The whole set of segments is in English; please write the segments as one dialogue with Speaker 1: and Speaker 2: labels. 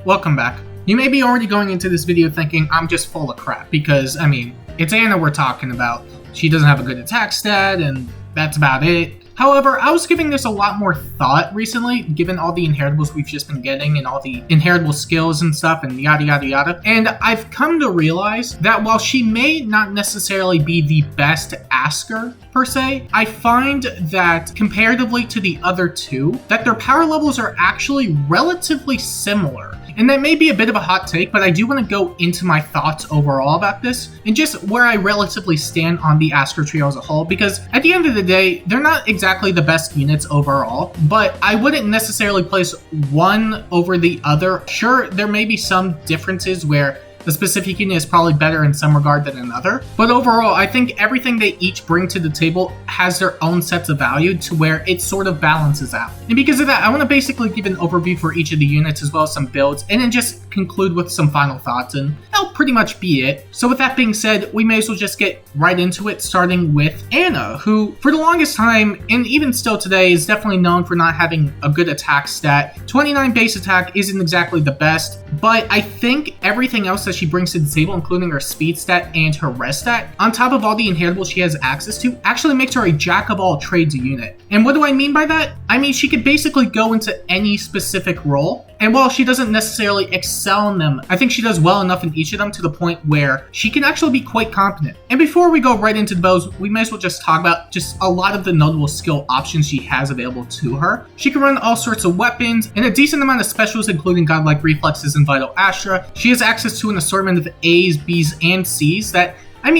Speaker 1: welcome back. You may be already going into this video thinking I'm just full of crap because, it's Anna we're talking about. She doesn't have a good attack stat and that's about it. However, I was giving this a lot more thought recently, given all the inheritables we've just been getting and all the inheritable skills and stuff and yada yada yada. And I've come to realize that while she may not necessarily be the best Askr per se, I find that comparatively to the other two, that their power levels are actually relatively similar. And that may be a bit of a hot take, but I do want to go into my thoughts overall about this and just where I relatively stand on the Askr trio as a whole, because at the end of the day, they're not exactly the best units overall, but I wouldn't necessarily place one over the other. Sure, there may be some differences where the specific unit is probably better in some regard than another, but overall, I think everything they each bring to the table has their own sets of value to where it sort of balances out. And because of that, I want to basically give an overview for each of the units as well as some builds, and then just conclude with some final thoughts, and that'll pretty much be it. So with that being said, we may as well just get right into it, starting with Anna, who for the longest time, and even still today, is definitely known for not having a good attack stat. 29 base attack isn't exactly the best, but I think everything else that she brings to the table, including her speed stat and her res stat, on top of all the inheritables she has access to, actually makes her a jack of all trades unit. And what do I mean by that? I mean, she could basically go into any specific role, and while she doesn't necessarily excel in them, I think she does well enough in each of them to the point where she can actually be quite competent. And before we go right into the bows, we may as well just talk about just a lot of the notable skill options she has available to her. She can run all sorts of weapons and a decent amount of specials, including godlike reflexes and vital Astra. She has access to an assortment of A's, B's, and C's that,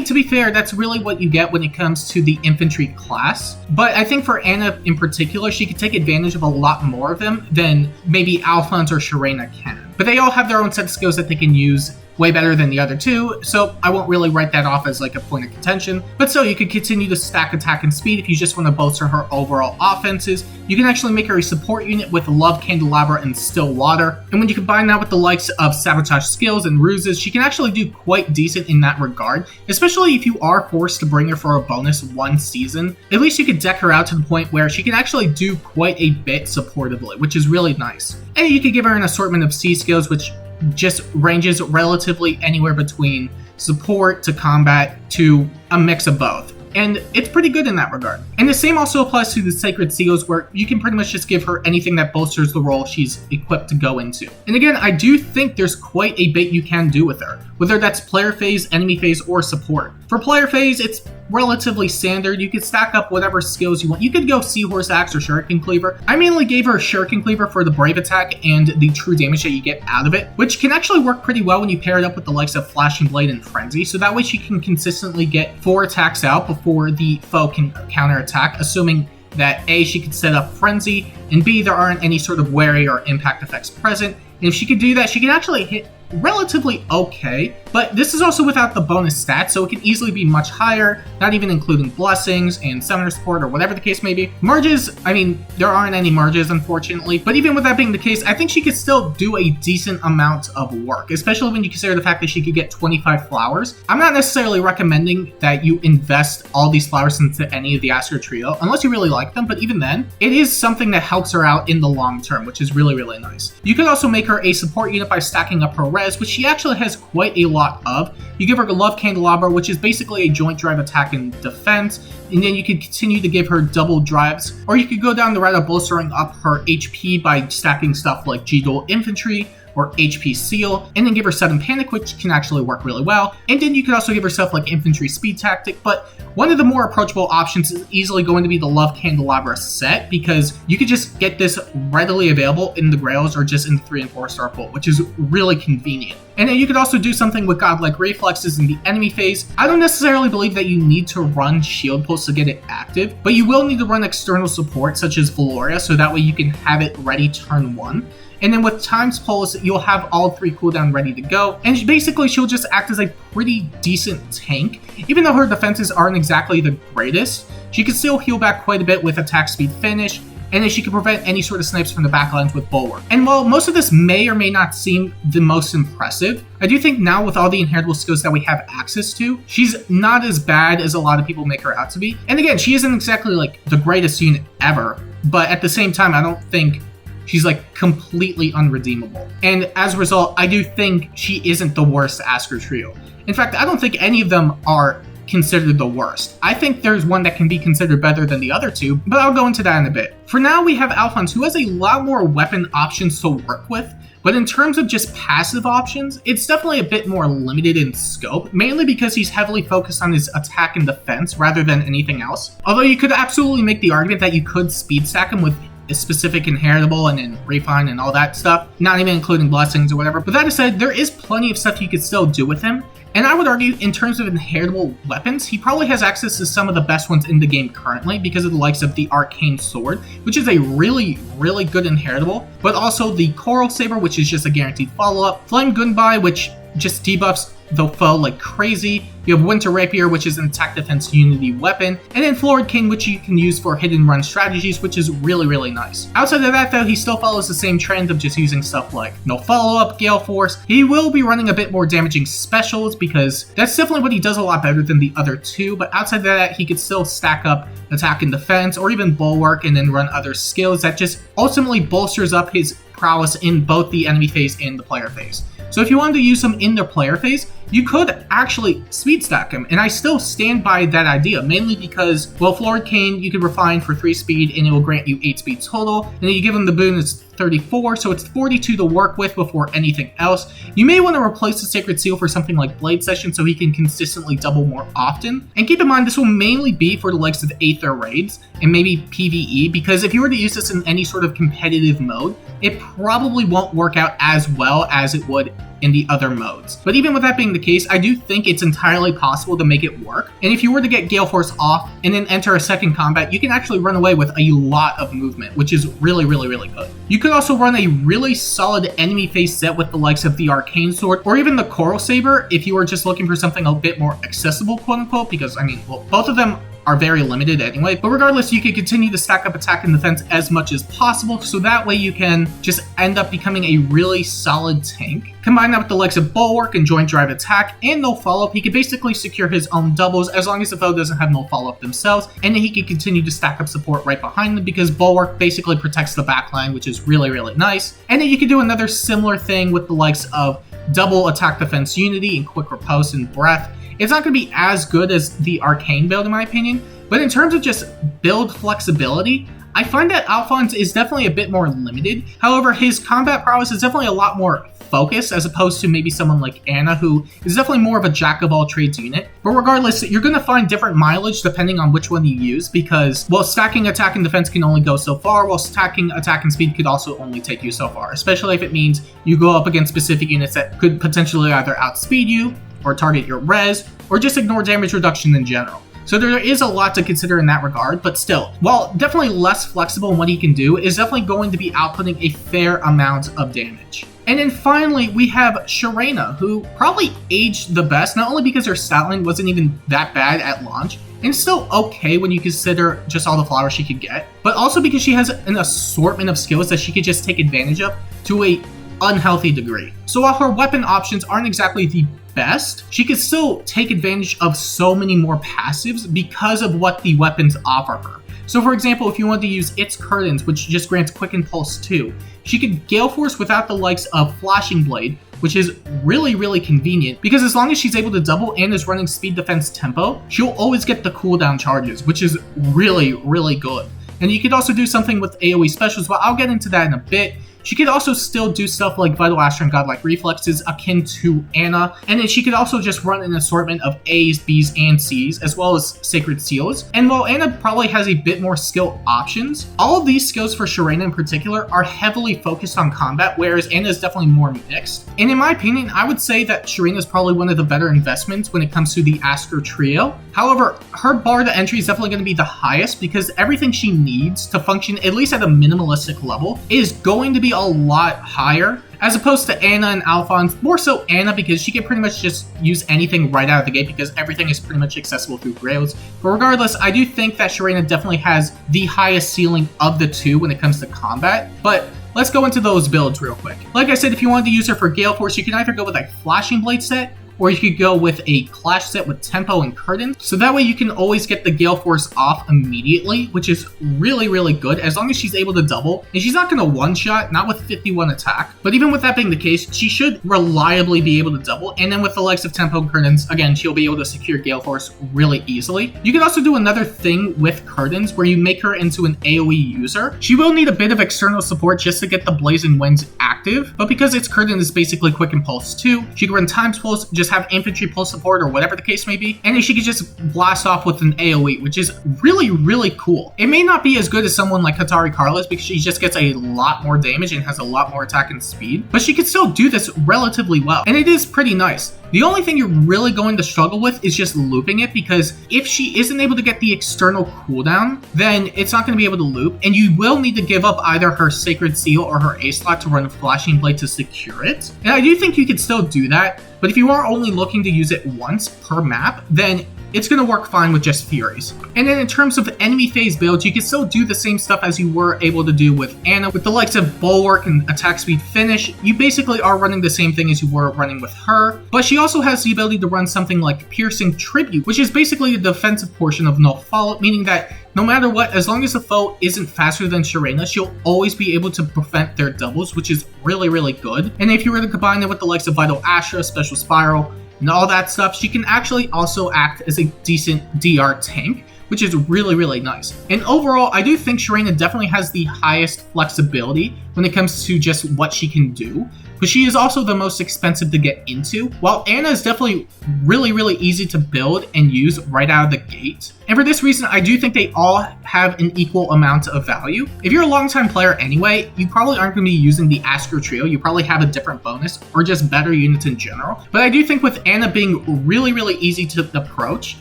Speaker 1: to be fair, that's really what you get when it comes to the infantry class. But I think for Anna in particular, she could take advantage of a lot more of them than maybe Alphonse or Sharena can. But they all have their own set of skills that they can use way better than the other two, so I won't really write that off as like a point of contention. But still, you could continue to stack attack and speed if you just want to bolster her overall offenses. You can actually make her a support unit with Love Candelabra and Still Water, and when you combine that with the likes of Sabotage skills and ruses, she can actually do quite decent in that regard, especially if you are forced to bring her for a bonus one season. At least you could deck her out to the point where she can actually do quite a bit supportively, which is really nice. And you could give her an assortment of C skills, which just ranges relatively anywhere between support to combat to a mix of both. And it's pretty good in that regard. And the same also applies to the Sacred Seals, where you can pretty much just give her anything that bolsters the role she's equipped to go into. And again, I do think there's quite a bit you can do with her, whether that's player phase, enemy phase, or support. For player phase, it's relatively standard. You could stack up whatever skills you want. You could go Seahorse Axe or Shuriken Cleaver. I mainly gave her Shuriken Cleaver for the Brave attack and the true damage that you get out of it, which can actually work pretty well when you pair it up with the likes of Flashing Blade and Frenzy, so that way she can consistently get 4 attacks out before the foe can counterattack, assuming that A, she could set up Frenzy, and B, there aren't any sort of wary or impact effects present. And if she could do that, she can actually hit relatively okay, but this is also without the bonus stats, so it can easily be much higher, not even including blessings and summoner support or whatever the case may be. Merges, there aren't any merges unfortunately, but even with that being the case, I think she could still do a decent amount of work, especially when you consider the fact that she could get 25 flowers. I'm not necessarily recommending that you invest all these flowers into any of the Askr trio, unless you really like them, but even then, it is something that helps her out in the long term, which is really, really nice. You could also make her a support unit by stacking up her res, which she actually has quite a lot of. You give her a Love Candelabra, which is basically a joint drive attack and defense, and then you could continue to give her double drives, or you could go down the route of bolstering up her HP by stacking stuff like G-Dual Infantry or HP Seal, and then give her 7 Panic, which can actually work really well. And then you could also give her stuff like Infantry Speed Tactic, but one of the more approachable options is easily going to be the Love Candelabra set, because you could just get this readily available in the Grails or just in the 3 and 4 star pool, which is really convenient. And then you could also do something with godlike reflexes in the enemy phase. I don't necessarily believe that you need to run shield pulse to get it active, but you will need to run external support such as Valoria, so that way you can have it ready turn 1. And then with Time's Pulse, you'll have all 3 cooldown ready to go. And basically, she'll just act as a pretty decent tank. Even though her defenses aren't exactly the greatest, she can still heal back quite a bit with attack speed finish, and then she can prevent any sort of snipes from the backlines with Bulwark. And while most of this may or may not seem the most impressive, I do think now with all the inheritable skills that we have access to, she's not as bad as a lot of people make her out to be. And again, she isn't exactly like the greatest unit ever, but at the same time, I don't think she's like completely unredeemable. And as a result, I do think she isn't the worst Askr trio. In fact, I don't think any of them are considered the worst. I think there's one that can be considered better than the other two, but I'll go into that in a bit. For now, we have Alphonse, who has a lot more weapon options to work with, but in terms of just passive options, it's definitely a bit more limited in scope, mainly because he's heavily focused on his attack and defense rather than anything else. Although you could absolutely make the argument that you could speed stack him with a specific inheritable and then refine and all that stuff, not even including blessings or whatever. But that aside, there is plenty of stuff you could still do with him. And I would argue, in terms of inheritable weapons, he probably has access to some of the best ones in the game currently because of the likes of the Arcane Sword, which is a really, really good inheritable, but also the Coral Saber, which is just a guaranteed follow-up, Flame Goodbye, which just debuffs the foe like crazy. You have Winter Rapier, which is an attack defense unity weapon, and then Florid King, which you can use for hidden run strategies, which is really, really nice. Outside of that though, he still follows the same trend of just using stuff like no follow-up, Gale Force. He will be running a bit more damaging specials because that's definitely what he does a lot better than the other two, but outside of that, he could still stack up attack and defense or even bulwark and then run other skills that just ultimately bolsters up his prowess in both the enemy phase and the player phase. So if you wanted to use him in the player phase, you could actually speed stack him, and I still stand by that idea, mainly because, well, Florid Cane, you could refine for 3 speed, and it will grant you 8 speed total, and then you give him the boon, it's 34, so it's 42 to work with before anything else. You may want to replace the Sacred Seal for something like Blade Session so he can consistently double more often, and keep in mind this will mainly be for the likes of Aether Raids, and maybe PvE, because if you were to use this in any sort of competitive mode, it probably won't work out as well as it would in the other modes. But even with that being the case, I do think it's entirely possible to make it work. And if you were to get Gale Force off and then enter a second combat, you can actually run away with a lot of movement, which is really, really, really good. You could also run a really solid enemy face set with the likes of the Arcane Sword or even the Coral Saber if you were just looking for something a bit more accessible, quote unquote, because I mean, well, both of them are very limited anyway, but regardless, you can continue to stack up attack and defense as much as possible, so that way you can just end up becoming a really solid tank. Combine that with the likes of Bulwark and Joint Drive Attack and no follow-up, he can basically secure his own doubles as long as the foe doesn't have no follow-up themselves, and then he can continue to stack up support right behind them because Bulwark basically protects the backline, which is really, really nice. And then you can do another similar thing with the likes of double attack defense unity and quick riposte and breath. It's not going to be as good as the Arcane build in my opinion, but in terms of just build flexibility, I find that Alphonse is definitely a bit more limited. However, his combat prowess is definitely a lot more focused as opposed to maybe someone like Anna, who is definitely more of a jack-of-all-trades unit. But regardless, you're going to find different mileage depending on which one you use because, well, stacking attack and defense can only go so far, while stacking attack and speed could also only take you so far, especially if it means you go up against specific units that could potentially either outspeed you, or target your res, or just ignore damage reduction in general. So there is a lot to consider in that regard, but still, while definitely less flexible in what he can do, is definitely going to be outputting a fair amount of damage. And then finally, we have Sharena, who probably aged the best, not only because her stat line wasn't even that bad at launch, and still okay when you consider just all the flowers she could get, but also because she has an assortment of skills that she could just take advantage of to a unhealthy degree. So while her weapon options aren't exactly the best, she could still take advantage of so many more passives because of what the weapons offer her. So for example, if you wanted to use its Curtains, which just grants Quick Impulse 2, she could Gale Force without the likes of Flashing Blade, which is really, really convenient because as long as she's able to double and is running speed defense tempo, she'll always get the cooldown charges, which is really, really good. And you could also do something with AoE specials, but I'll get into that in a bit. She could also still do stuff like Vital Astra and Godlike Reflexes akin to Anna, and then she could also just run an assortment of A's, B's, and C's, as well as Sacred Seals. And while Anna probably has a bit more skill options, all of these skills for Sharena in particular are heavily focused on combat, whereas Anna is definitely more mixed. And in my opinion, I would say that Sharena is probably one of the better investments when it comes to the Askr trio. However, her bar to entry is definitely going to be the highest because everything she needs to function, at least at a minimalistic level, is going to be a lot higher as opposed to Anna and Alphonse. More so Anna because she can pretty much just use anything right out of the gate because everything is pretty much accessible through Grails. But regardless, I do think that Sharena definitely has the highest ceiling of the two when it comes to combat. But let's go into those builds real quick. Like I said, if you wanted to use her for Gale Force, you can either go with a Flashing Blade set or you could go with a clash set with tempo and curtains. So that way you can always get the Gale Force off immediately, which is really, really good as long as she's able to double. And she's not going to one-shot, not with 51 attack. But even with that being the case, she should reliably be able to double. And then with the likes of tempo and curtains, again, she'll be able to secure Gale Force really easily. You can also do another thing with curtains where you make her into an AoE user. She will need a bit of external support just to get the Blazing Winds active, but because its curtain is basically quick and pulse too, she can run times pulse, just have infantry pulse support or whatever the case may be, and then she can just blast off with an AoE, which is really, really cool. It may not be as good as someone like Hatari Carlos because she just gets a lot more damage and has a lot more attack and speed, but she can still do this relatively well, and it is pretty nice. The only thing you're really going to struggle with is just looping it, because if she isn't able to get the external cooldown, then it's not going to be able to loop, and you will need to give up either her Sacred Seal or her A slot to run a Flashing Blade to secure it. And I do think you could still do that, but if you are only looking to use it once per map, then it's going to work fine with just Furies. And then in terms of enemy phase builds, you can still do the same stuff as you were able to do with Ana. With the likes of Bulwark and Attack Speed Finish, you basically are running the same thing as you were running with her. But she also has the ability to run something like Piercing Tribute, which is basically the defensive portion of Null Follow, meaning that no matter what, as long as the foe isn't faster than Sharena, she'll always be able to prevent their doubles, which is really, really good. And if you were to combine it with the likes of Vital Astra, Special Spiral, and all that stuff, she can actually also act as a decent DR tank, which is really, really nice. And overall, I do think Sharena definitely has the highest flexibility when it comes to just what she can do, but she is also the most expensive to get into, while Ana is definitely really, really easy to build and use right out of the gate. And for this reason, I do think they all have an equal amount of value. If you're a longtime player anyway, you probably aren't going to be using the Askr trio. You probably have a different bonus or just better units in general. But I do think with Ana being really, really easy to approach,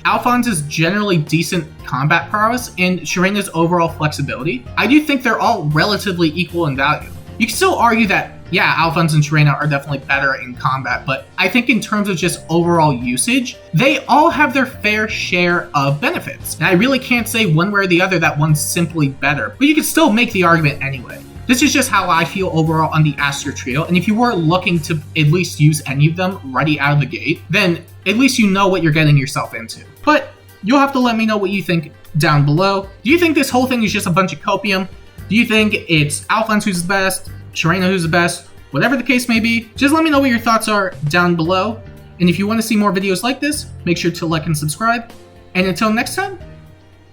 Speaker 1: Alphonse's generally decent combat prowess, and Sharena's overall flexibility, I do think they're all relatively equal in value. You can still argue that, yeah, Alphonse and Sharena are definitely better in combat, but I think in terms of just overall usage, they all have their fair share of benefits. And I really can't say one way or the other that one's simply better, but you can still make the argument anyway. This is just how I feel overall on the Askr trio, and if you were looking to at least use any of them ready out of the gate, then at least you know what you're getting yourself into. But you'll have to let me know what you think down below. Do you think this whole thing is just a bunch of copium? Do you think it's Alphonse who's the best, Sharena who's the best? Whatever the case may be, just let me know what your thoughts are down below. And if you want to see more videos like this, make sure to like and subscribe. And until next time,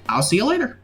Speaker 1: I'll see you later.